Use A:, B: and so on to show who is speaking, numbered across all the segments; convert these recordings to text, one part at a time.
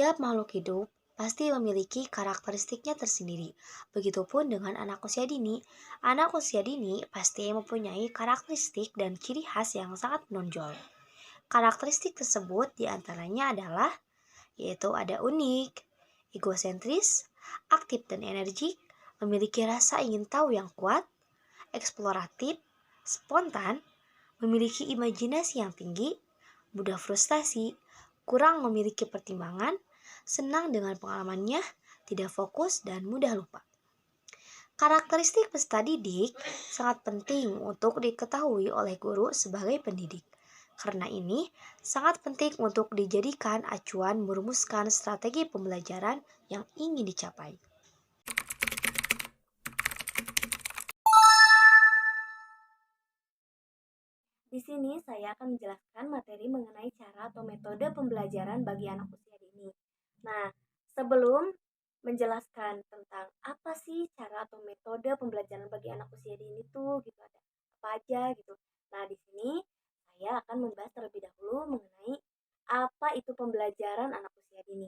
A: Setiap makhluk hidup pasti memiliki karakteristiknya tersendiri. Begitupun dengan anak usia dini. Anak usia dini pasti mempunyai karakteristik dan ciri khas yang sangat menonjol. Karakteristik tersebut diantaranya adalah yaitu ada unik, egosentris, aktif dan energik, memiliki rasa ingin tahu yang kuat, eksploratif, spontan, memiliki imajinasi yang tinggi, mudah frustasi, kurang memiliki pertimbangan, senang dengan pengalamannya, tidak fokus, dan mudah lupa. Karakteristik peserta didik sangat penting untuk diketahui oleh guru sebagai pendidik. Karena ini sangat penting untuk dijadikan acuan merumuskan strategi pembelajaran yang ingin dicapai.
B: Di sini saya akan menjelaskan materi mengenai cara atau metode pembelajaran bagi anak usia dini. Nah, sebelum menjelaskan tentang apa sih cara atau metode pembelajaran bagi anak usia dini tuh gitu ada apa aja gitu. Nah, di sini saya akan membahas terlebih dahulu mengenai apa itu pembelajaran anak usia dini.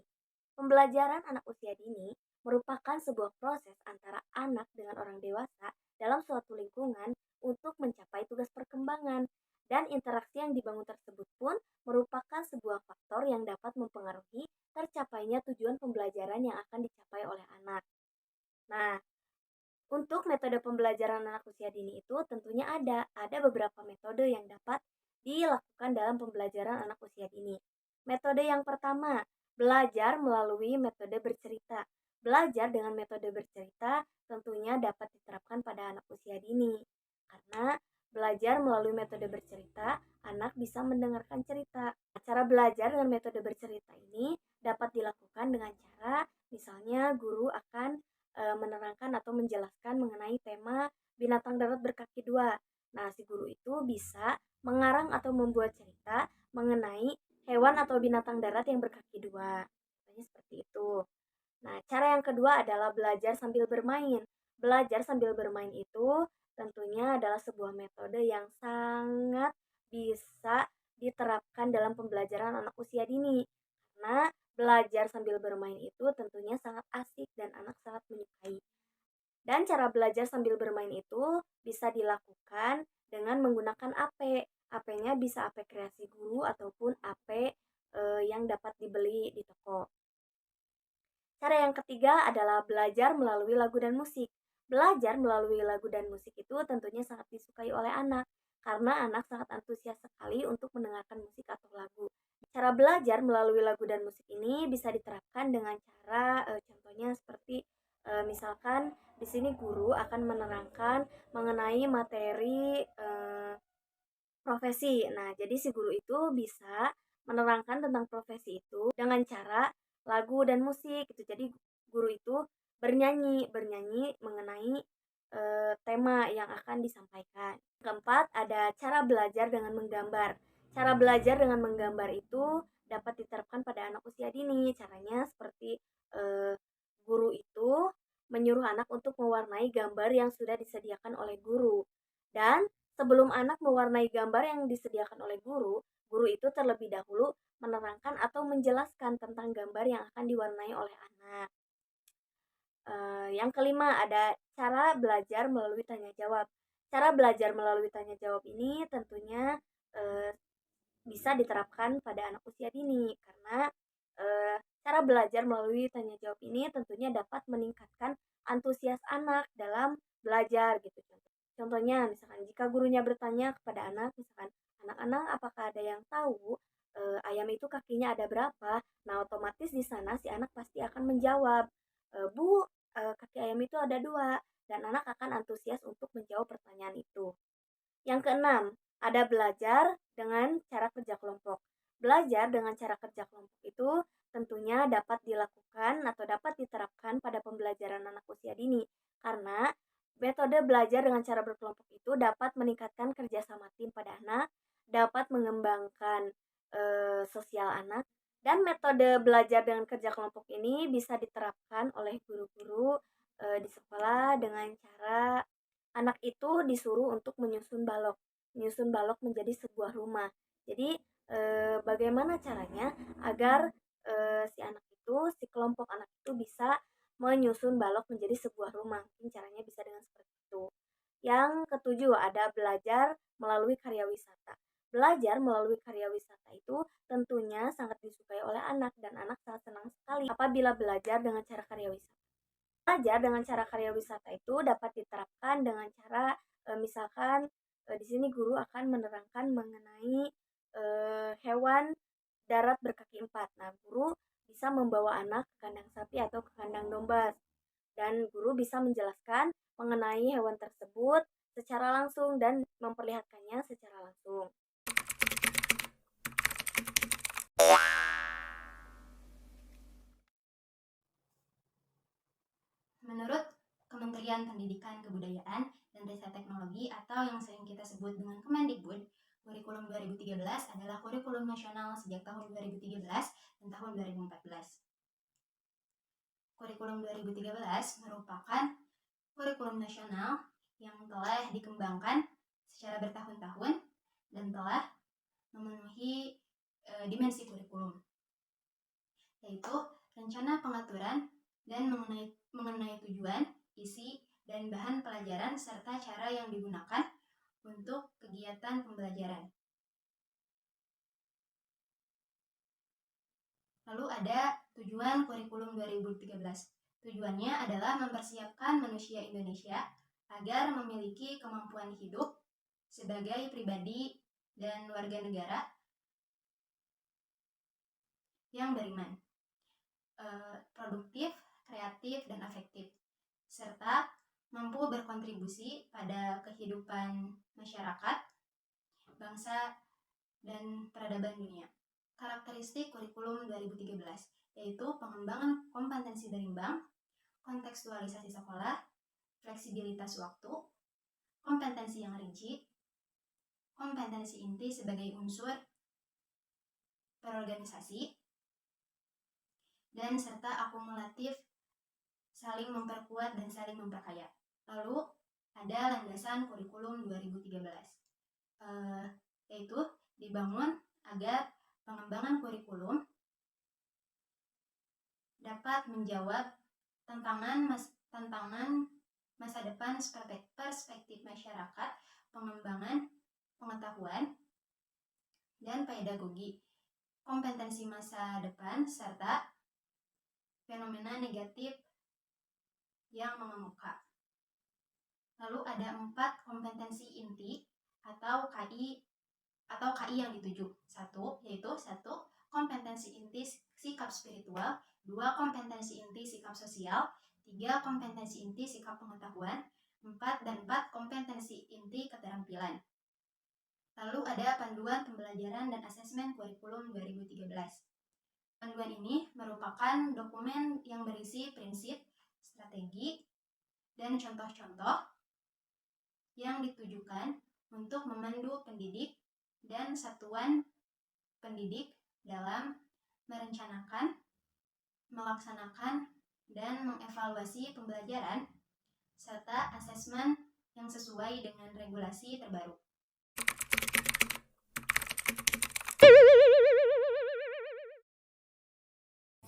B: Pembelajaran anak usia dini merupakan sebuah proses antara anak dengan orang dewasa dalam suatu lingkungan untuk mencapai tugas perkembangan, dan interaksi yang dibangun tersebut pun merupakan sebuah faktor yang dapat mempengaruhi tercapainya tujuan pembelajaran yang akan dicapai oleh anak. Nah, untuk metode pembelajaran anak usia dini itu tentunya ada beberapa metode yang dapat dilakukan dalam pembelajaran anak usia dini. Metode yang pertama, belajar melalui metode bercerita. Belajar dengan metode bercerita tentunya dapat diterapkan pada anak usia dini. Karena belajar melalui metode bercerita, anak bisa mendengarkan cerita. Cara belajar dengan metode bercerita ini dapat dilakukan dengan cara misalnya guru akan menerangkan atau menjelaskan mengenai tema binatang darat berkaki dua. Nah, si guru itu bisa mengarang atau membuat cerita mengenai hewan atau binatang darat yang berkaki dua. Contohnya seperti itu. Nah, cara yang kedua adalah belajar sambil bermain. Belajar sambil bermain itu tentunya adalah sebuah metode yang sangat bisa diterapkan dalam pembelajaran anak usia dini. Karena belajar sambil bermain itu tentunya sangat asik dan anak sangat menyukai. Dan cara belajar sambil bermain itu bisa dilakukan dengan menggunakan AP. AP-nya bisa AP kreasi guru ataupun AP yang dapat dibeli di toko. Cara yang ketiga adalah belajar melalui lagu dan musik. Belajar melalui lagu dan musik itu tentunya sangat disukai oleh anak, karena anak sangat antusias sekali untuk mendengarkan musik atau lagu. Cara belajar melalui lagu dan musik ini bisa diterapkan dengan cara contohnya seperti misalkan di sini guru akan menerangkan mengenai materi profesi. Nah, jadi si guru itu bisa menerangkan tentang profesi itu dengan cara lagu dan musik gitu. Jadi guru itu bernyanyi mengenai tema yang akan disampaikan. Keempat, ada cara belajar dengan menggambar. Cara belajar dengan menggambar itu dapat diterapkan pada anak usia dini. Caranya seperti eh, guru itu menyuruh anak untuk mewarnai gambar yang sudah disediakan oleh guru. Dan sebelum anak mewarnai gambar yang disediakan oleh guru, guru itu terlebih dahulu menerangkan atau menjelaskan tentang gambar yang akan diwarnai oleh anak. Yang kelima ada cara belajar melalui tanya jawab. Cara belajar melalui tanya jawab ini tentunya eh, bisa diterapkan pada anak usia dini karena cara belajar melalui tanya jawab ini tentunya dapat meningkatkan antusias anak dalam belajar gitu. Contohnya misalkan jika gurunya bertanya kepada anak misalkan anak-anak apakah ada yang tahu ayam itu kakinya ada berapa? Nah, otomatis di sana si anak pasti akan menjawab, Bu, kaki ayam itu ada dua, dan anak akan antusias untuk menjawab pertanyaan itu. Yang keenam, ada belajar dengan cara kerja kelompok. Belajar dengan cara kerja kelompok itu tentunya dapat dilakukan atau dapat diterapkan pada pembelajaran anak usia dini karena metode belajar dengan cara berkelompok itu dapat meningkatkan kerjasama tim pada anak, dapat mengembangkan sosial anak, dan metode belajar dengan kerja kelompok ini bisa diterapkan oleh guru-guru di sekolah dengan cara anak itu disuruh untuk menyusun balok menjadi sebuah rumah. Jadi bagaimana caranya agar si kelompok anak itu bisa menyusun balok menjadi sebuah rumah. Mungkin caranya bisa dengan seperti itu. Yang ketujuh ada belajar melalui karya wisata. Belajar melalui karya wisata itu tentunya sangat disukai oleh anak dan anak sangat senang sekali apabila belajar dengan cara karya wisata. Belajar dengan cara karya wisata itu dapat diterapkan dengan cara misalkan di sini guru akan menerangkan mengenai hewan darat berkaki empat. Nah, guru bisa membawa anak ke kandang sapi atau ke kandang domba dan guru bisa menjelaskan mengenai hewan tersebut secara langsung dan memperlihatkannya secara langsung.
C: Menurut Kementerian Pendidikan Kebudayaan dan Riset Teknologi atau yang sering kita sebut dengan Kemendikbud, kurikulum 2013 adalah kurikulum nasional sejak tahun 2013 dan tahun 2014. Kurikulum 2013 merupakan kurikulum nasional yang telah dikembangkan secara bertahun-tahun dan telah memenuhi dimensi kurikulum, yaitu rencana pengaturan dan mengenai tujuan, isi, dan bahan pelajaran serta cara yang digunakan untuk kegiatan pembelajaran. Lalu ada tujuan kurikulum 2013. Tujuannya adalah mempersiapkan manusia Indonesia agar memiliki kemampuan hidup sebagai pribadi dan warga negara yang beriman, produktif, kreatif, dan afektif, serta mampu berkontribusi pada kehidupan masyarakat, bangsa, dan peradaban dunia. Karakteristik kurikulum 2013 yaitu pengembangan kompetensi berimbang, kontekstualisasi sekolah, fleksibilitas waktu, kompetensi yang rinci, kompetensi inti sebagai unsur berorganisasi, dan serta akumulatif saling memperkuat dan saling memperkaya. Lalu ada landasan kurikulum 2013, yaitu dibangun agar pengembangan kurikulum dapat menjawab tantangan masa depan perspektif masyarakat, pengembangan pengetahuan dan pedagogi, kompetensi masa depan, serta fenomena negatif yang mengemuka. Lalu ada 4 kompetensi inti atau KI yang dituju. Yaitu 1. Kompetensi inti sikap spiritual, 2. Kompetensi inti sikap sosial, 3. Kompetensi inti sikap pengetahuan, 4 kompetensi inti keterampilan. Lalu ada panduan pembelajaran dan asesmen kurikulum 2013. Panduan ini merupakan dokumen yang berisi prinsip, strategi, dan contoh-contoh yang ditujukan untuk memandu pendidik dan satuan pendidik dalam merencanakan, melaksanakan, dan mengevaluasi pembelajaran serta asesmen yang sesuai dengan regulasi terbaru.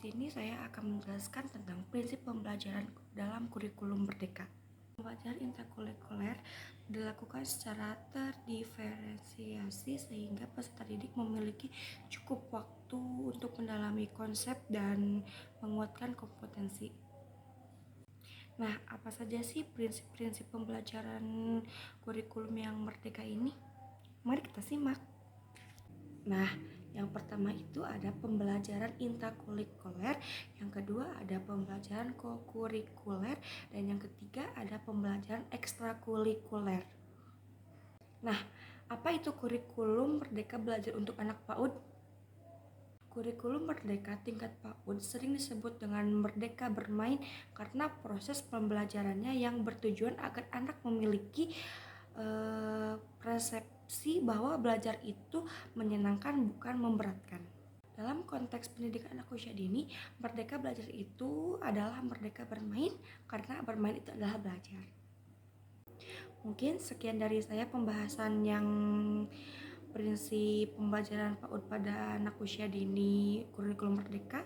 D: Di sini saya akan menjelaskan tentang prinsip pembelajaran dalam kurikulum Merdeka. Pembelajaran intrakurikuler dilakukan secara terdiferensiasi sehingga peserta didik memiliki cukup waktu untuk mendalami konsep dan menguatkan kompetensi. Nah, apa saja sih prinsip-prinsip pembelajaran kurikulum yang merdeka ini? Mari kita simak. Nah, yang pertama itu ada pembelajaran intrakurikuler, yang kedua ada pembelajaran kokurikuler, dan yang ketiga ada pembelajaran ekstrakurikuler. Nah, apa itu kurikulum Merdeka Belajar untuk Anak PAUD? Kurikulum Merdeka tingkat PAUD sering disebut dengan Merdeka Bermain karena proses pembelajarannya yang bertujuan agar anak memiliki persepsi bahwa belajar itu menyenangkan bukan memberatkan. Dalam konteks pendidikan anak usia dini, merdeka belajar itu adalah merdeka bermain karena bermain itu adalah belajar. Mungkin sekian dari saya pembahasan yang prinsip pembelajaran PAUD pada anak usia dini kurikulum merdeka.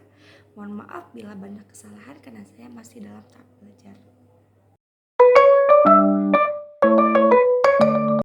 D: Mohon maaf bila banyak kesalahan karena saya masih dalam tahap belajar.